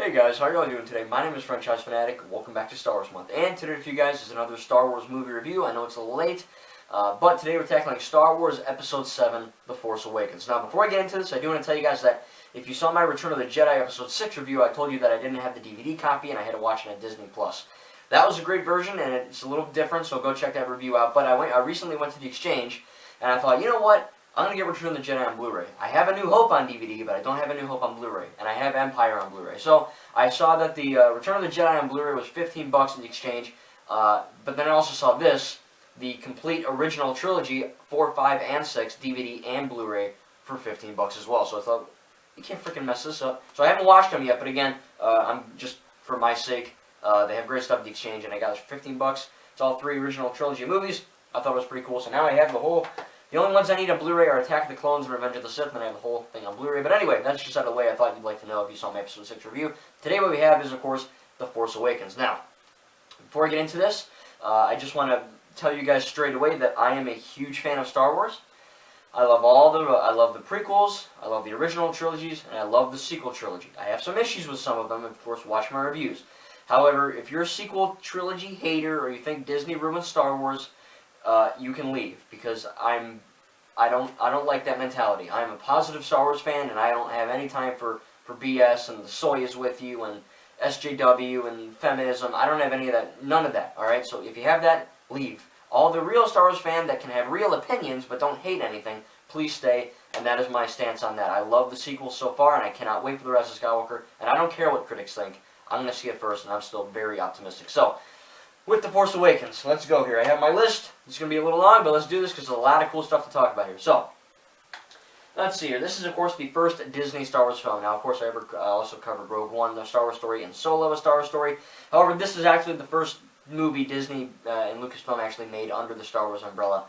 Hey guys, how are y'all doing today? My name is Franchise Fanatic. Welcome back to Star Wars Month. And today for you guys is another Star Wars movie review. I know it's a little late, but today we're tackling Star Wars Episode 7, The Force Awakens. Now, before I get into this, I do want to tell you guys that if you saw my Return of the Jedi Episode 6 review, I told you that I didn't have the DVD copy and I had to watch it on Disney+. That was a great version, and it's a little different, so go check that review out. But I recently went to the Exchange, and I thought, you know what? I'm going to get Return of the Jedi on Blu-ray. I have A New Hope on DVD, but I don't have A New Hope on Blu-ray. And I have Empire on Blu-ray. So I saw that the Return of the Jedi on Blu-ray was $15 in the Exchange. But then I also saw this, the complete original trilogy, 4, 5, and 6, DVD and Blu-ray for $15 as well. So I thought, you can't freaking mess this up. So I haven't watched them yet, but again, I'm just, for my sake, they have great stuff at the Exchange, and I got it for $15. It's all 3 original trilogy movies. I thought it was pretty cool. So now I have the whole... The only ones I need on Blu-ray are Attack of the Clones and Revenge of the Sith, and I have the whole thing on Blu-ray. But anyway, that's just out of the way. I thought you'd like to know if you saw my Episode 6 review. Today what we have is, of course, The Force Awakens. Now, before I get into this, I just want to tell you guys straight away that I am a huge fan of Star Wars. I love the prequels, I love the original trilogies, and I love the sequel trilogy. I have some issues with some of them, of course, watch my reviews. However, if you're a sequel trilogy hater or you think Disney ruined Star Wars, you can leave, because I don't like that mentality. I'm a positive Star Wars fan, and I don't have any time for BS and the soy is with you and SJW and feminism. I don't have any of that, none of that, alright? So if you have that, leave. All the real Star Wars fans that can have real opinions but don't hate anything, please stay, and that is my stance on that. I love the sequels so far, and I cannot wait for the rest of Skywalker, and I don't care what critics think. I'm going to see it first, and I'm still very optimistic. So, with The Force Awakens, let's go here. I have my list. It's going to be a little long, but let's do this because there's a lot of cool stuff to talk about here. So, let's see here. This is, of course, the first Disney Star Wars film. Now, of course, I also covered Rogue One, the Star Wars story, and Solo, a Star Wars story. However, this is actually the first movie Disney and Lucasfilm actually made under the Star Wars umbrella.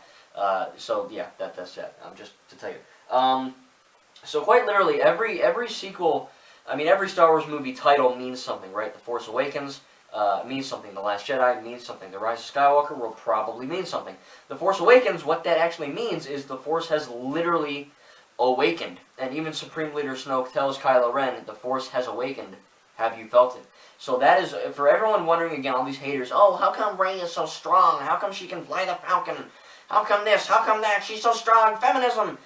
So, yeah, that's it. Just to tell you. So, quite literally, every sequel, every Star Wars movie title means something, right? The Force Awakens means something. The Last Jedi means something. The Rise of Skywalker will probably mean something. The Force Awakens, what that actually means is the Force has literally awakened. And even Supreme Leader Snoke tells Kylo Ren, the Force has awakened. Have you felt it? So that is, for everyone wondering, again, all these haters, oh, how come Rey is so strong? How come she can fly the Falcon? How come this? How come that? She's so strong. Feminism!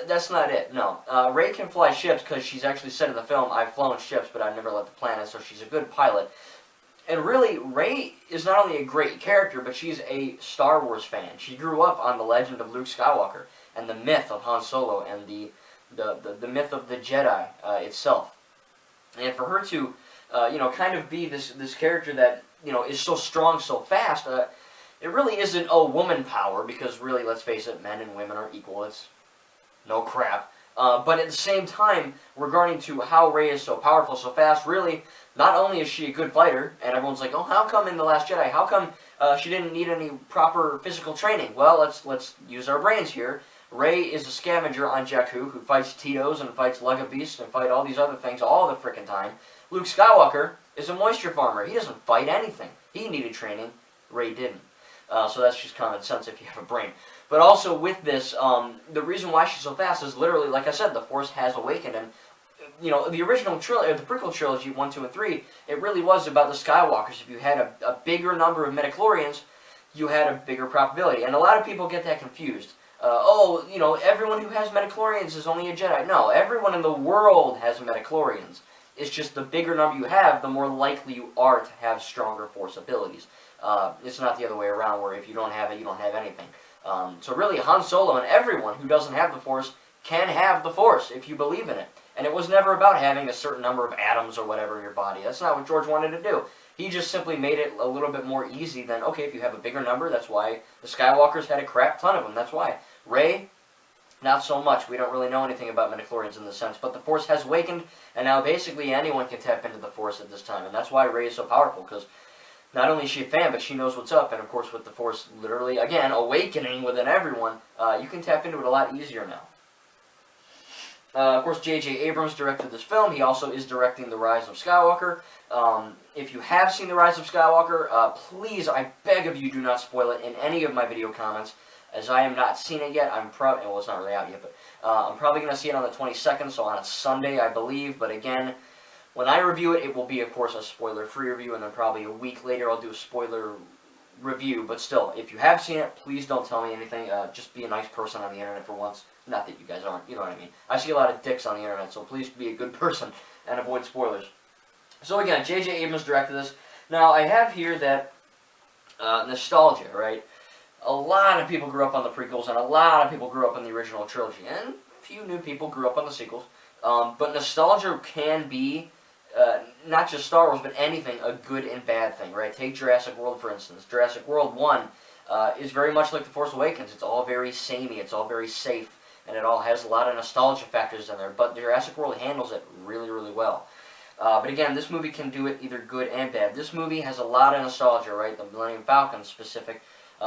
That's not it, no. Rey can fly ships because she's actually said in the film, I've flown ships, but I've never left the planet, so she's a good pilot. And really, Rey is not only a great character, but she's a Star Wars fan. She grew up on the legend of Luke Skywalker and the myth of Han Solo and the myth of the Jedi itself. And for her to, kind of be this character that, is so strong, so fast, it really isn't, woman power, because really, let's face it, men and women are equal. It's no crap. But at the same time, regarding to how Rey is so powerful, so fast, really, not only is she a good fighter, and everyone's like, oh, how come in The Last Jedi, how come she didn't need any proper physical training? Well, let's use our brains here. Rey is a scavenger on Jakku who fights Tito's and fights Lega Beasts and fight all these other things all the frickin' time. Luke Skywalker is a moisture farmer. He doesn't fight anything. He needed training. Rey didn't. So that's just common sense if you have a brain. But also with this, the reason why she's so fast is literally, like I said, the Force has awakened. And, the original trilogy, the prequel trilogy, 1, 2, and 3, it really was about the Skywalkers. If you had a bigger number of midichlorians, you had a bigger probability. And a lot of people get that confused. Everyone who has midichlorians is only a Jedi. No, everyone in the world has midichlorians. It's just the bigger number you have, the more likely you are to have stronger Force abilities. It's not the other way around, where if you don't have it, you don't have anything. So really, Han Solo and everyone who doesn't have the Force can have the Force, if you believe in it. And it was never about having a certain number of atoms or whatever in your body. That's not what George wanted to do. He just simply made it a little bit more easy than, okay, if you have a bigger number, that's why the Skywalkers had a crap ton of them. That's why. Rey, not so much. We don't really know anything about midichlorians in the sense. But the Force has awakened, and now basically anyone can tap into the Force at this time. And that's why Rey is so powerful, because not only is she a fan, but she knows what's up. And of course, with the Force literally, again, awakening within everyone, you can tap into it a lot easier now. Of course, J.J. Abrams directed this film. He also is directing The Rise of Skywalker. If you have seen The Rise of Skywalker, please, I beg of you, do not spoil it in any of my video comments. As I have not seen it yet, well, it's not really out yet, but I'm probably going to see it on the 22nd, so on a Sunday, I believe. But again, When I review it, it will be, of course, a spoiler-free review, and then probably a week later I'll do a spoiler review. But still, if you have seen it, please don't tell me anything. Just be a nice person on the internet for once. Not that you guys aren't, you know what I mean. I see a lot of dicks on the internet, so please be a good person and avoid spoilers. So again, J.J. Abrams directed this. Now, I have here that nostalgia, right? A lot of people grew up on the prequels, and a lot of people grew up on the original trilogy, and a few new people grew up on the sequels. But nostalgia can be, not just Star Wars, but anything, a good and bad thing, right? Take Jurassic World, for instance. Jurassic World 1 is very much like The Force Awakens. It's all very samey, it's all very safe, and it all has a lot of nostalgia factors in there, but Jurassic World handles it really, really well. But again, this movie can do it either good and bad. This movie has a lot of nostalgia, right? The Millennium Falcon specific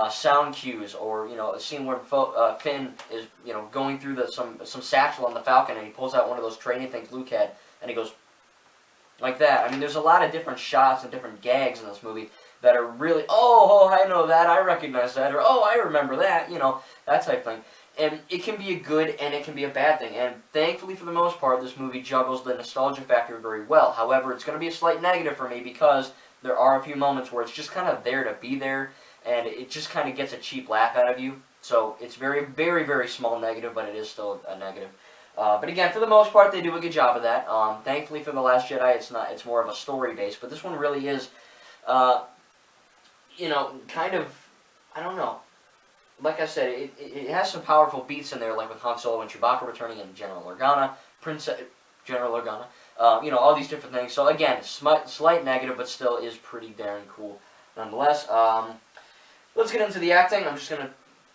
sound cues, or a scene where Finn is going through some satchel on the Falcon, and he pulls out one of those training things Luke had, and he goes like that. I mean, there's a lot of different shots and different gags in this movie that are really, oh, I know that, I recognize that, or oh, I remember that, that type thing. And it can be a good and it can be a bad thing. And thankfully, for the most part, this movie juggles the nostalgia factor very well. However, it's going to be a slight negative for me because there are a few moments where it's just kind of there to be there, and it just kind of gets a cheap laugh out of you. So it's very, very, very small negative, but it is still a negative. But again, for the most part, they do a good job of that. Thankfully, for The Last Jedi, it's more of a story base, but this one really is, kind of, I don't know. Like I said, it has some powerful beats in there, like with Han Solo and Chewbacca returning, and General Organa, General Organa, all these different things. So again, slight negative, but still is pretty darn cool nonetheless. Let's get into the acting. I'm just going to,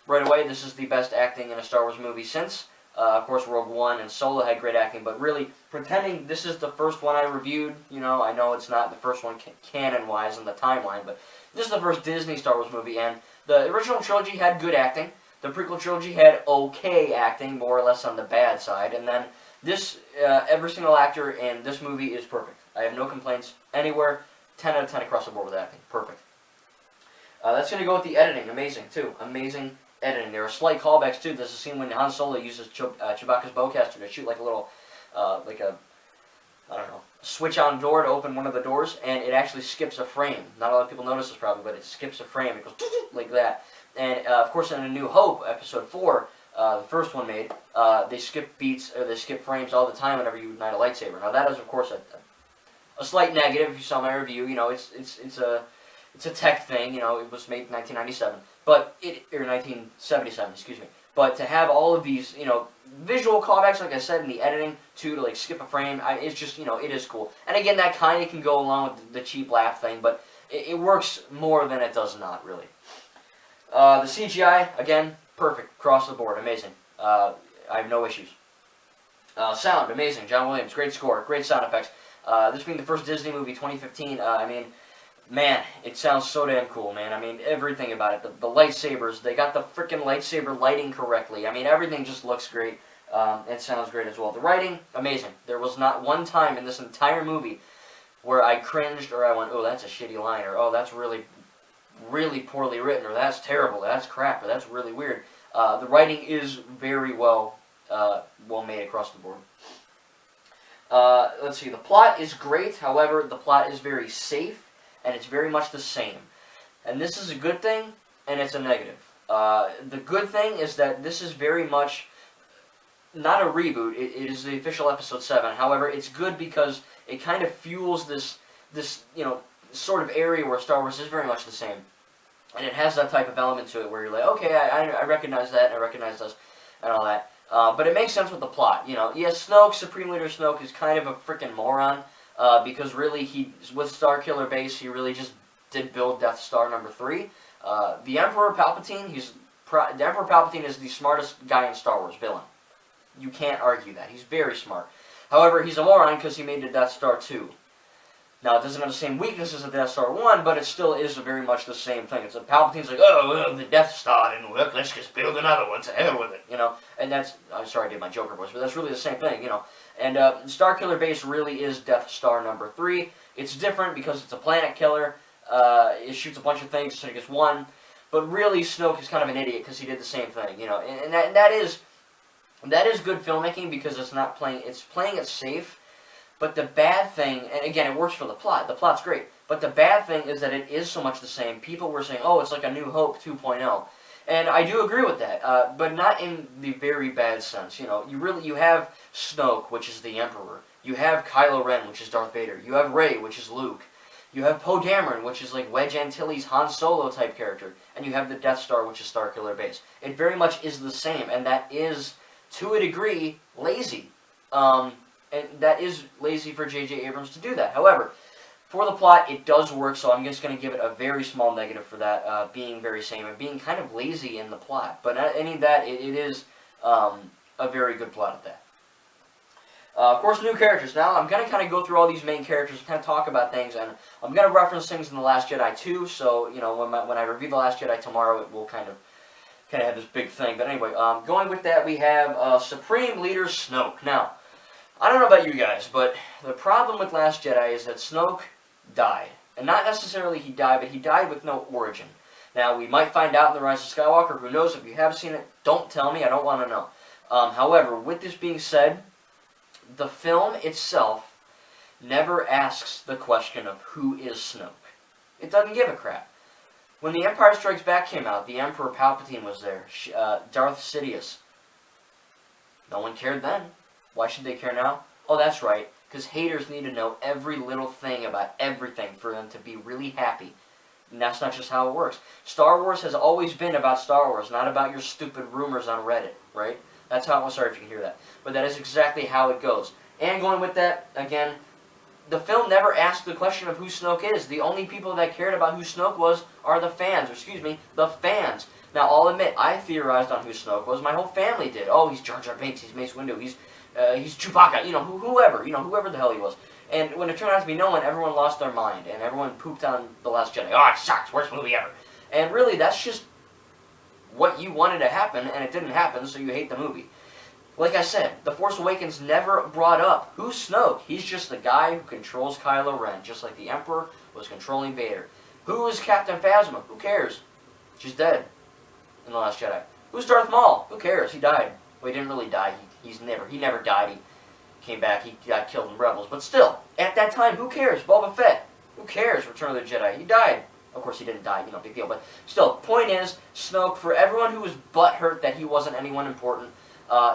right away, this is the best acting in a Star Wars movie since. Of course, Rogue One and Solo had great acting, but really, pretending this is the first one I reviewed, I know it's not the first one canon-wise in the timeline, but this is the first Disney Star Wars movie, and the original trilogy had good acting. The prequel trilogy had okay acting, more or less on the bad side, and then this, every single actor in this movie is perfect. I have no complaints anywhere. 10 out of 10 across the board with acting. Perfect. That's going to go with the editing. Amazing, too. Amazing editing. There are slight callbacks, too. There's a scene when Han Solo uses Chewbacca's bowcaster to shoot like a little, I don't know, switch-on door to open one of the doors, and it actually skips a frame. Not a lot of people notice this probably, but it skips a frame. It goes like that. And, of course, in A New Hope, Episode 4, the first one made, they skip beats, or they skip frames all the time whenever you ignite a lightsaber. Now, that is, of course, a slight negative. If you saw my review, it's a tech thing, it was made in 1997, or 1977, excuse me. But to have all of these, visual callbacks, like I said, in the editing, too, to, skip a frame, it's just, it is cool. And again, that kind of can go along with the cheap laugh thing, but it works more than it does not, really. The CGI, again, perfect, across the board, amazing. I have no issues. Sound, amazing, John Williams, great score, great sound effects. This being the first Disney movie, 2015, man, it sounds so damn cool, man. Everything about it. The lightsabers, they got the freaking lightsaber lighting correctly. Everything just looks great. It sounds great as well. The writing, amazing. There was not one time in this entire movie where I cringed or I went, oh, that's a shitty line, or oh, that's really, really poorly written, or that's terrible, that's crap, or that's really weird. The writing is very well made across the board. Let's see, the plot is great. However, the plot is very safe, and it's very much the same. And this is a good thing, and it's a negative. The good thing is that this is very much not a reboot. It is the official Episode 7. However, it's good because it kind of fuels this sort of area where Star Wars is very much the same. And it has that type of element to it where you're like, okay, I recognize that, and I recognize this, and all that. But it makes sense with the plot. Yes, Snoke, Supreme Leader Snoke, is kind of a freaking moron. Because really, with Starkiller Base, he really just did build Death Star number 3. The Emperor Palpatine, the Emperor Palpatine is the smartest guy in Star Wars, villain. You can't argue that. He's very smart. However, he's a moron because he made the Death Star 2. Now, it doesn't have the same weaknesses as the Death Star 1, but it still is very much the same thing. It's Palpatine's like, oh, well, the Death Star didn't work, let's just build another one, to hell with it, And that's, I'm sorry I did my Joker voice, but that's really the same thing, And Starkiller Base really is Death Star number 3. It's different because it's a planet killer. It shoots a bunch of things instead of just one. But really, Snoke is kind of an idiot because he did the same thing, And that is good filmmaking because it's playing it safe. But the bad thing, and again, it works for the plot. The plot's great. But the bad thing is that it is so much the same. People were saying, oh, it's like A New Hope 2.0. And I do agree with that, but not in the very bad sense. You know, you have Snoke, which is the Emperor. You have Kylo Ren, which is Darth Vader. You have Rey, which is Luke. You have Poe Dameron, which is like Wedge Antilles' Han Solo type character. And you have the Death Star, which is Starkiller Base. It very much is the same, and that is, to a degree, lazy. And that is lazy for J.J. Abrams to do that. However, for the plot, it does work, so I'm just going to give it a very small negative for that, being very same and being kind of lazy in the plot. But any of that, it is a very good plot at that. Of course, new characters. Now, I'm going to kind of go through all these main characters and kind of talk about things, and I'm going to reference things in The Last Jedi too, so, you know, when I review The Last Jedi tomorrow, it will kind of have this big thing. But anyway, going with that, we have Supreme Leader Snoke. Now, I don't know about you guys, but the problem with Last Jedi is that Snoke died. And not necessarily he died, but he died with no origin. Now, we might find out in The Rise of Skywalker. Who knows? If you have seen it, don't tell me. I don't want to know. However, with this being said, the film itself never asks the question of who is Snoke. It doesn't give a crap. When The Empire Strikes Back came out, the Emperor Palpatine was there. Darth Sidious. No one cared then. Why should they care now? Oh, that's right. Because haters need to know every little thing about everything for them to be really happy. And that's not just how it works. Star Wars has always been about Star Wars, not about your stupid rumors on Reddit, right? That's how, sorry if you can hear that. But that is exactly how it goes. And going with that, again, the film never asked the question of who Snoke is. The only people that cared about who Snoke was are the fans, or excuse me, the fans. Now, I'll admit, I theorized on who Snoke was. My whole family did. Oh, he's Jar Jar Binks, he's Mace Windu, he's Chewbacca, you know, whoever the hell he was. And when it turned out to be no one, everyone lost their mind, and everyone pooped on The Last Jedi. Oh, it sucks, worst movie ever. And really, that's just what you wanted to happen, and it didn't happen, so you hate the movie. Like I said, The Force Awakens never brought up who's Snoke. He's just the guy who controls Kylo Ren, just like the Emperor was controlling Vader. Who is Captain Phasma? Who cares? She's dead in The Last Jedi. Who's Darth Maul? Who cares? He died. Well, he didn't really die. He never died. He came back. He got killed in Rebels. But still, at that time, who cares? Boba Fett. Who cares? Return of the Jedi. He died. Of course, he didn't die. You know, big deal. But still, point is, Snoke, for everyone who was butthurt that he wasn't anyone important,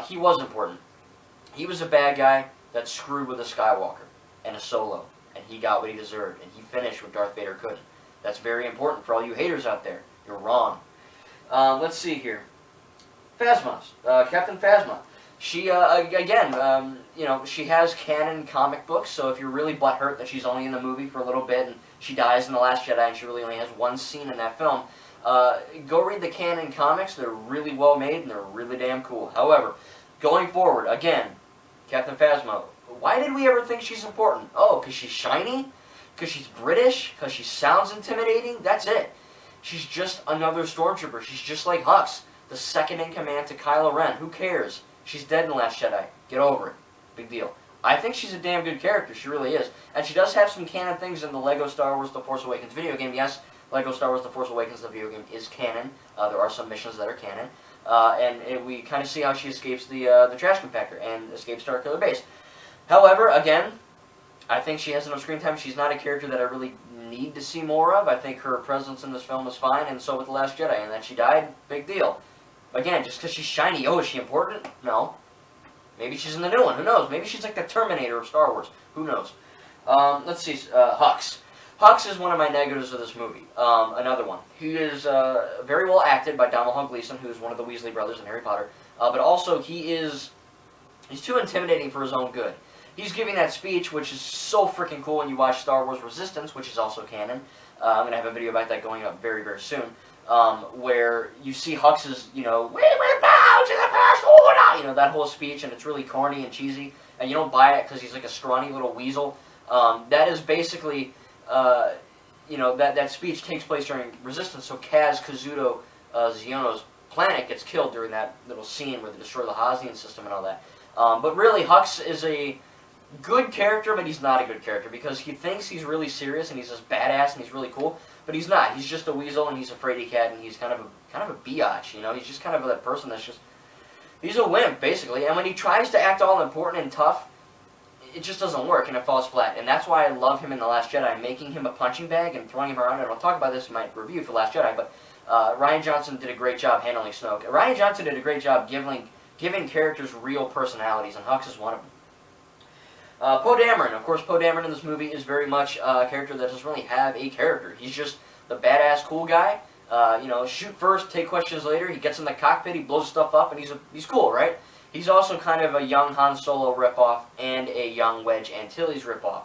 he was important. He was a bad guy that screwed with a Skywalker and a Solo, and he got what he deserved, and he finished what Darth Vader couldn't. That's very important for all you haters out there. You're wrong. Let's see here. Phasma, Captain Phasma. She, again, you know, she has canon comic books, so if you're really butthurt that she's only in the movie for a little bit and she dies in The Last Jedi and she really only has one scene in that film, go read the canon comics. They're really well made and they're really damn cool. However, going forward, again, Captain Phasma, why did we ever think she's important? Oh, because she's shiny? Because she's British? Because she sounds intimidating? That's it. She's just another stormtrooper. She's just like Hux, the second in command to Kylo Ren. Who cares? She's dead in The Last Jedi. Get over it. Big deal. I think she's a damn good character. She really is. And she does have some canon things in the Lego Star Wars The Force Awakens video game. Yes, Lego Star Wars The Force Awakens, the video game, is canon. There are some missions that are canon. And we kind of see how she escapes the trash compactor and escapes Starkiller Base. However, again, I think she has enough screen time. She's not a character that I really need to see more of. I think her presence in this film is fine, and so with The Last Jedi. And that she died, big deal. Again, just because she's shiny, oh, is she important? No. Maybe she's in the new one. Who knows? Maybe she's like the Terminator of Star Wars. Who knows? Let's see. Hux. Hux is one of my negatives of this movie. Another one. He is very well acted by Domhnall Gleeson, who's one of the Weasley brothers in Harry Potter. But also, he's too intimidating for his own good. He's giving that speech, which is so freaking cool when you watch Star Wars Resistance, which is also canon. I'm going to have a video about that going up very, very soon. Where you see Hux's, you know, we will bow to the First Order, you know, that whole speech, and it's really corny and cheesy, and you don't buy it because he's like a scrawny little weasel. That is basically, you know, that speech takes place during Resistance, so Kaz Kazuto Xiono's planet gets killed during that little scene where they destroy the Hazian system and all that. But really, Hux is a good character, but he's not a good character because he thinks he's really serious and he's this badass and he's really cool. But he's not. He's just a weasel, and he's a fraidy cat, and he's kind of a biatch, you know? He's just kind of that person that's just... He's a wimp, basically. And when he tries to act all important and tough, it just doesn't work, and it falls flat. And that's why I love him in The Last Jedi, making him a punching bag and throwing him around. And I'll talk about this in my review for Last Jedi, but Rian Johnson did a great job handling Snoke. Rian Johnson did a great job giving characters real personalities, and Hux is one of them. Poe Dameron. Of course, Poe Dameron in this movie is very much a character that doesn't really have a character. He's just the badass cool guy. You know, shoot first, take questions later. He gets in the cockpit, he blows stuff up, and he's cool, right? He's also kind of a young Han Solo ripoff and a young Wedge Antilles ripoff.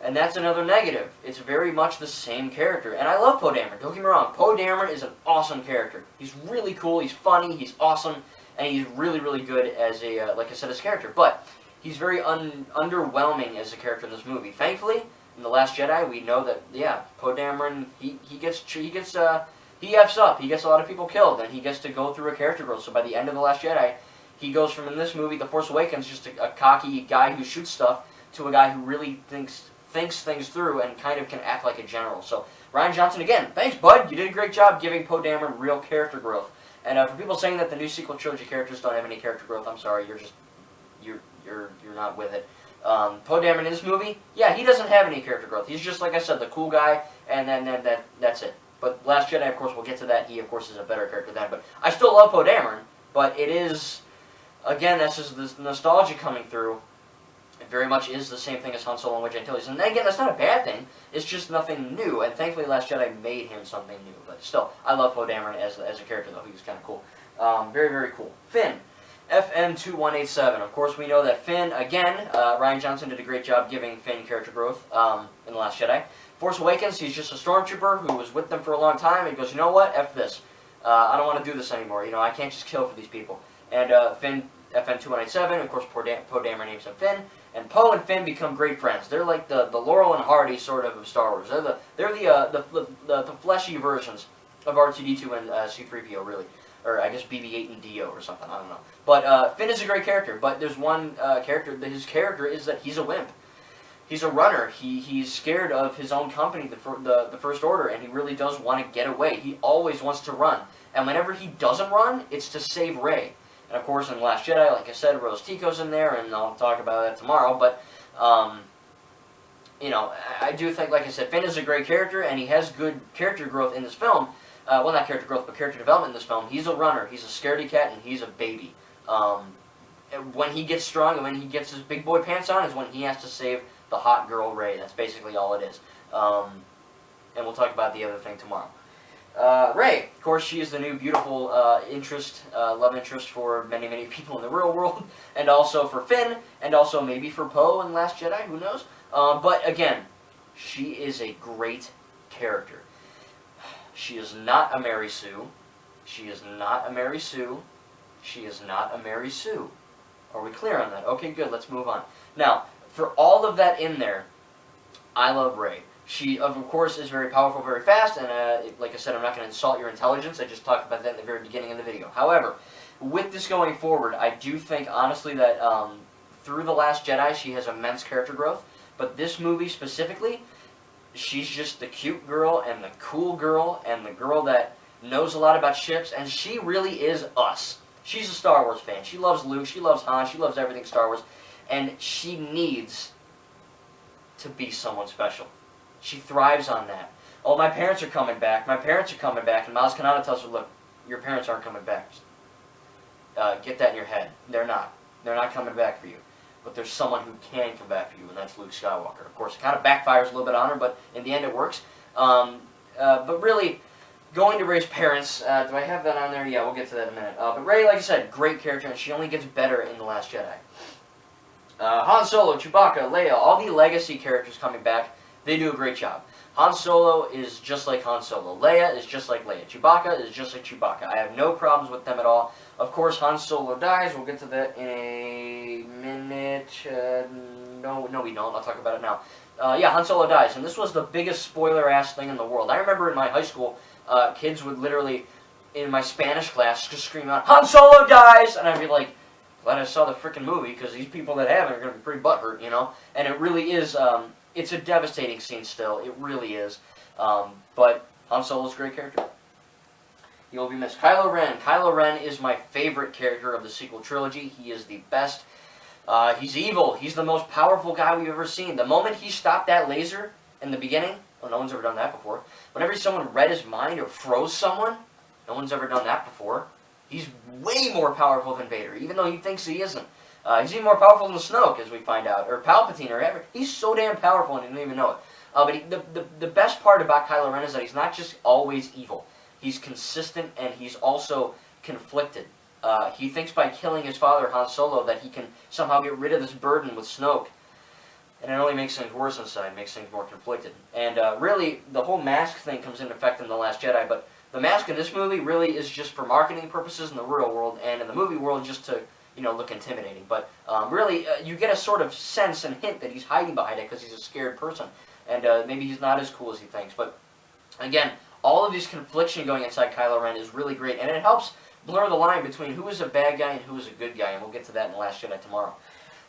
And that's another negative. It's very much the same character. And I love Poe Dameron, don't get me wrong. Poe Dameron is an awesome character. He's really cool, he's funny, he's awesome, and he's really, really good as a, like I said, as a character. But he's very underwhelming as a character in this movie. Thankfully, in The Last Jedi, we know that, yeah, Poe Dameron, he F's up. He gets a lot of people killed, and he gets to go through a character growth. So by the end of The Last Jedi, he goes from, in this movie, The Force Awakens, just a cocky guy who shoots stuff, to a guy who really thinks things through and kind of can act like a general. So Rian Johnson, again, thanks, bud. You did a great job giving Poe Dameron real character growth. And for people saying that the new sequel trilogy characters don't have any character growth, I'm sorry, you're not with it. Poe Dameron in this movie, yeah, he doesn't have any character growth. He's just, like I said, the cool guy, and then that's it. But Last Jedi, of course, we'll get to that. He, of course, is a better character than. But I still love Poe Dameron, but it is, again, that's just this nostalgia coming through. It very much is the same thing as Han Solo and Wedge Antilles. And again, that's not a bad thing. It's just nothing new. And thankfully, Last Jedi made him something new. But still, I love Poe Dameron as a character, though. He was kind of cool. Very, very cool. Finn. FN2187. Of course, we know that Finn, again, Rian Johnson did a great job giving Finn character growth in The Last Jedi. Force Awakens, he's just a stormtrooper who was with them for a long time, and he goes, you know what, F this. I don't want to do this anymore. You know, I can't just kill for these people. And Finn, FN2187, of course, Poe Dameron names him Finn, and Poe and Finn become great friends. They're like the Laurel and Hardy sort of Star Wars. They're the fleshy versions of R2-D2 and C-3PO, really. Or I guess BB-8 and D-O or something, I don't know. But Finn is a great character, but there's one character, his character is that he's a wimp. He's a runner. He's scared of his own company, the First Order, and he really does want to get away. He always wants to run. And whenever he doesn't run, it's to save Rey. And of course, in The Last Jedi, like I said, Rose Tico's in there, and I'll talk about that tomorrow, but, you know, I do think, like I said, Finn is a great character, and he has good character growth in this film. Well, not character growth, but character development in this film. He's a runner, he's a scaredy cat, and he's a baby. And when he gets strong and when he gets his big boy pants on is when he has to save the hot girl Rey. That's basically all it is. And we'll talk about the other thing tomorrow. Rey, of course, she is the new beautiful love interest for many, many people in the real world, and also for Finn, and also maybe for Poe in Last Jedi, who knows? But again, she is a great character. She is not a Mary Sue. She is not a Mary Sue. She is not a Mary Sue. Are we clear on that? Okay, good. Let's move on. Now, for all of that in there, I love Rey. She, of course, is very powerful, very fast, and like I said, I'm not going to insult your intelligence. I just talked about that in the very beginning of the video. However, with this going forward, I do think, honestly, that through The Last Jedi, she has immense character growth. But this movie specifically, she's just the cute girl and the cool girl and the girl that knows a lot about ships, and she really is us. She's a Star Wars fan. She loves Luke, she loves Han, she loves everything Star Wars, and she needs to be someone special. She thrives on that. Oh, my parents are coming back. My parents are coming back. And Maz Kanata tells her, look, your parents aren't coming back. Get that in your head. They're not. They're not coming back for you. But there's someone who can come back for you, and that's Luke Skywalker. Of course, it kind of backfires a little bit on her, but in the end it works. But really, going to Rey's parents, do I have that on there? Yeah, we'll get to that in a minute. But Rey, like I said, great character, and she only gets better in The Last Jedi. Han Solo, Chewbacca, Leia, all the legacy characters coming back, they do a great job. Han Solo is just like Han Solo. Leia is just like Leia. Chewbacca is just like Chewbacca. I have no problems with them at all. Of course, Han Solo dies. We'll get to that in a minute. No, we don't. I'll talk about it now. Yeah, Han Solo dies, and this was the biggest spoiler-ass thing in the world. I remember in my high school, kids would literally, in my Spanish class, just scream out, Han Solo dies! And I'd be like, glad I saw the freaking movie, because these people that haven't are going to be pretty butthurt, you know? And it really is, it's a devastating scene still. It really is. But Han Solo's a great character. He will be missed. Kylo Ren. Kylo Ren is my favorite character of the sequel trilogy. He is the best He's evil. He's the most powerful guy we've ever seen. The moment he stopped that laser in the beginning, well, no one's ever done that before. Whenever someone read his mind or froze someone, no one's ever done that before. He's way more powerful than Vader, even though he thinks he isn't. He's even more powerful than Snoke, as we find out, or Palpatine, or ever. He's so damn powerful, and he didn't even know it. But the best part about Kylo Ren is that he's not just always evil. He's consistent, and he's also conflicted. He thinks by killing his father, Han Solo, that he can somehow get rid of this burden with Snoke. And it only makes things worse inside, makes things more conflicted. And really, the whole mask thing comes into effect in The Last Jedi, but the mask in this movie really is just for marketing purposes in the real world, and in the movie world just to, look intimidating. But really, you get a sort of sense and hint that he's hiding behind it because he's a scared person. And maybe he's not as cool as he thinks. But again, all of this confliction going inside Kylo Ren is really great, and it helps blur the line between who is a bad guy and who is a good guy, and we'll get to that in The Last Jedi tomorrow.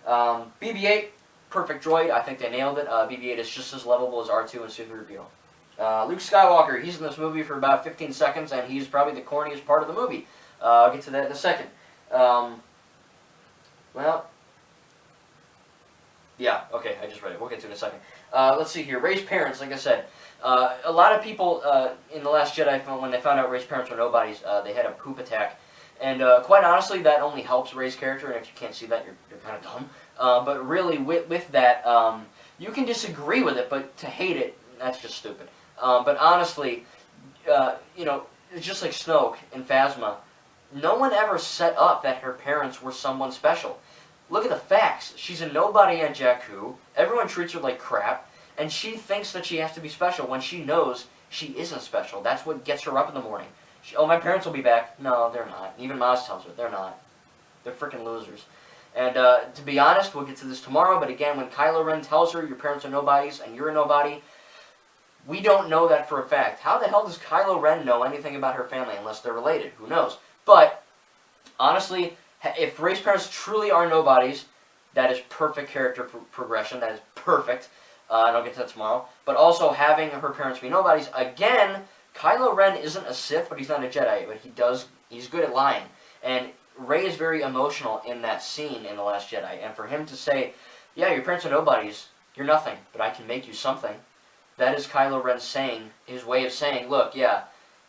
BB-8, perfect droid. I think they nailed it. BB-8 is just as lovable as R2 and C-3PO. Luke Skywalker, he's in this movie for about 15 seconds, and he's probably the corniest part of the movie. I'll get to that in a second. Yeah, okay, I just read it. We'll get to it in a second. Let's see here. Rey's parents, like I said. A lot of people in The Last Jedi, when they found out Rey's parents were nobodies, they had a poop attack. And quite honestly, that only helps Rey's character, and if you can't see that, you're kind of dumb. But really, with that, you can disagree with it, but to hate it, that's just stupid. But honestly, it's just like Snoke and Phasma. No one ever set up that her parents were someone special. Look at the facts. She's a nobody on Jakku. Everyone treats her like crap. And she thinks that she has to be special when she knows she isn't special. That's what gets her up in the morning. Oh, my parents will be back. No, they're not. Even Maz tells her they're not. They're freaking losers. And to be honest, we'll get to this tomorrow, but again, when Kylo Ren tells her your parents are nobodies and you're a nobody, we don't know that for a fact. How the hell does Kylo Ren know anything about her family unless they're related? Who knows? But, honestly, if Rey's parents truly are nobodies, that is perfect character progression. That is perfect. And I'll get to that tomorrow. But also having her parents be nobodies, again, Kylo Ren isn't a Sith, but he's not a Jedi. But he's good at lying. And Rey is very emotional in that scene in The Last Jedi. And for him to say, yeah, your parents are nobodies, you're nothing, but I can make you something. That is Kylo Ren saying, his way of saying, look, yeah,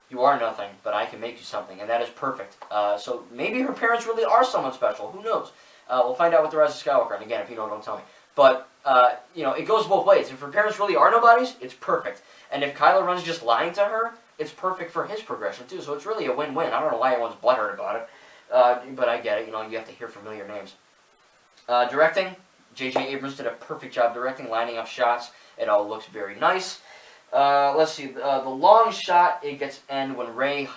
you are nothing, but I can make you something. And that is perfect. So maybe her parents really are someone special. Who knows? We'll find out with the Rise of Skywalker. And again, if you know, don't tell me. But, it goes both ways. If her parents really are nobodies, it's perfect. And if Kylo Ren's just lying to her, it's perfect for his progression, too. So it's really a win-win. I don't know why everyone's butthurt about it. But I get it. You have to hear familiar names. Directing, J.J. Abrams did a perfect job directing, lining up shots. It all looks very nice. Let's see. The long shot, it gets end when Rey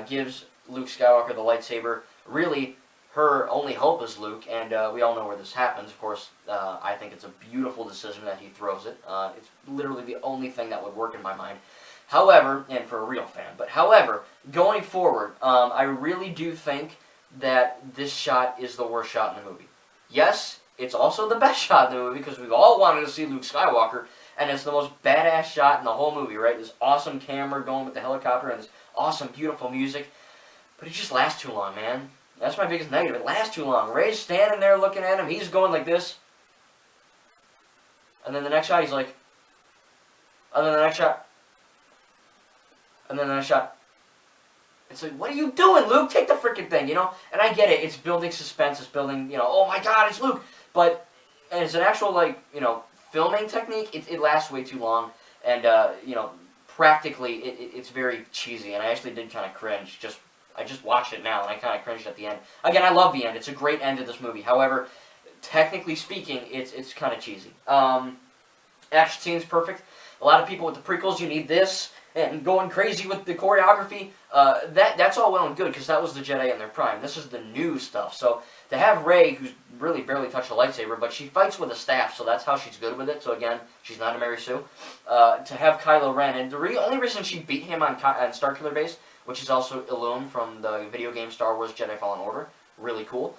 gives Luke Skywalker the lightsaber. Really, her only hope is Luke, and we all know where this happens. Of course, I think it's a beautiful decision that he throws it. It's literally the only thing that would work in my mind. However, and for a real fan, but however, going forward, I really do think that this shot is the worst shot in the movie. Yes, it's also the best shot in the movie because we've all wanted to see Luke Skywalker, and it's the most badass shot in the whole movie, right? This awesome camera going with the helicopter and this awesome, beautiful music. But it just lasts too long, man. That's my biggest negative. It lasts too long. Rey's standing there looking at him. He's going like this. And then the next shot, he's like... And then the next shot... And then the next shot... It's like, what are you doing, Luke? Take the freaking thing, And I get it. It's building suspense. It's building, oh my God, it's Luke. But as an actual, filming technique, it lasts way too long. And, practically, it's very cheesy. And I actually did kind of cringe. I just watched it now, and I kind of cringed at the end. Again, I love the end. It's a great end to this movie. However, technically speaking, it's kind of cheesy. Action scene's perfect. A lot of people with the prequels, you need this, and going crazy with the choreography. That's all well and good, because that was the Jedi in their prime. This is the new stuff. So to have Rey, who's really barely touched a lightsaber, but she fights with a staff, so that's how she's good with it. So again, she's not a Mary Sue. To have Kylo Ren, and the only reason she beat him on Starkiller Base, which is also Illumined from the video game Star Wars Jedi Fallen Order. Really cool.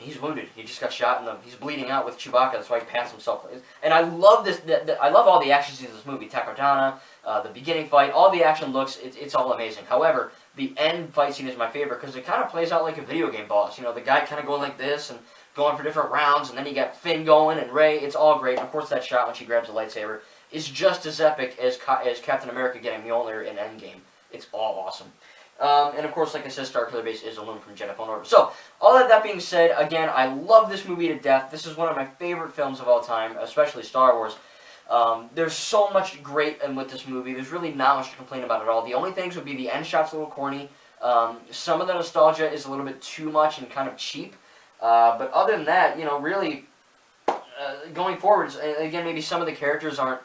He's wounded. He just got shot, he's bleeding out with Chewbacca. That's why he passed himself. And I love this. I love all the action scenes in this movie. Takodana, the beginning fight, all the action looks. It's all amazing. However, the end fight scene is my favorite because it kind of plays out like a video game boss. You know, the guy kind of going like this and going for different rounds, and then you got Finn going and Rey. It's all great. And of course, that shot when she grabs the lightsaber is just as epic as Captain America getting Mjolnir in Endgame. It's all awesome. And of course, like I said, Star Killer Base is a loan from Jedi Fallen Order. So, all of that being said, again, I love this movie to death. This is one of my favorite films of all time, especially Star Wars. There's so much great with this movie. There's really not much to complain about at all. The only things would be the end shot's a little corny. Some of the nostalgia is a little bit too much and kind of cheap. But other than that, you know, really, going forwards, again, maybe some of the characters are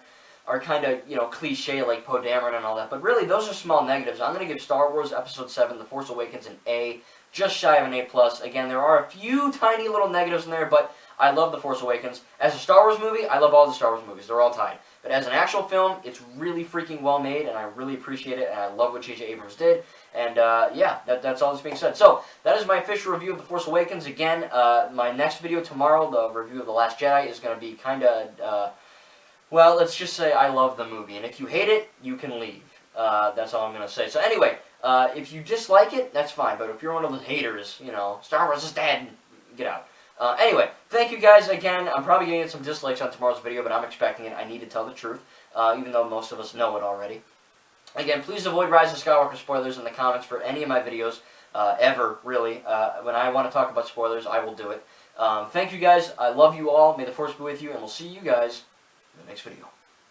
kind of, you know, cliche like Poe Dameron and all that. But really, those are small negatives. I'm going to give Star Wars Episode 7, The Force Awakens, an A, just shy of an A+. Again, there are a few tiny little negatives in there, but I love The Force Awakens. As a Star Wars movie, I love all the Star Wars movies. They're all tied. But as an actual film, it's really freaking well made, and I really appreciate it, and I love what J.J. Abrams did. And, yeah, that's all that's being said. So, that is my official review of The Force Awakens. Again, my next video tomorrow, the review of The Last Jedi, is going to be kind of, well, let's just say I love the movie. And if you hate it, you can leave. That's all I'm going to say. So, anyway, if you dislike it, that's fine. But if you're one of those haters, you know, Star Wars is dead, get out. Anyway, thank you guys again. I'm probably going to get some dislikes on tomorrow's video, but I'm expecting it. I need to tell the truth, even though most of us know it already. Again, please avoid Rise of Skywalker spoilers in the comments for any of my videos, ever, really. When I want to talk about spoilers, I will do it. Thank you guys. I love you all. May the Force be with you, and we'll see you guys in the next video.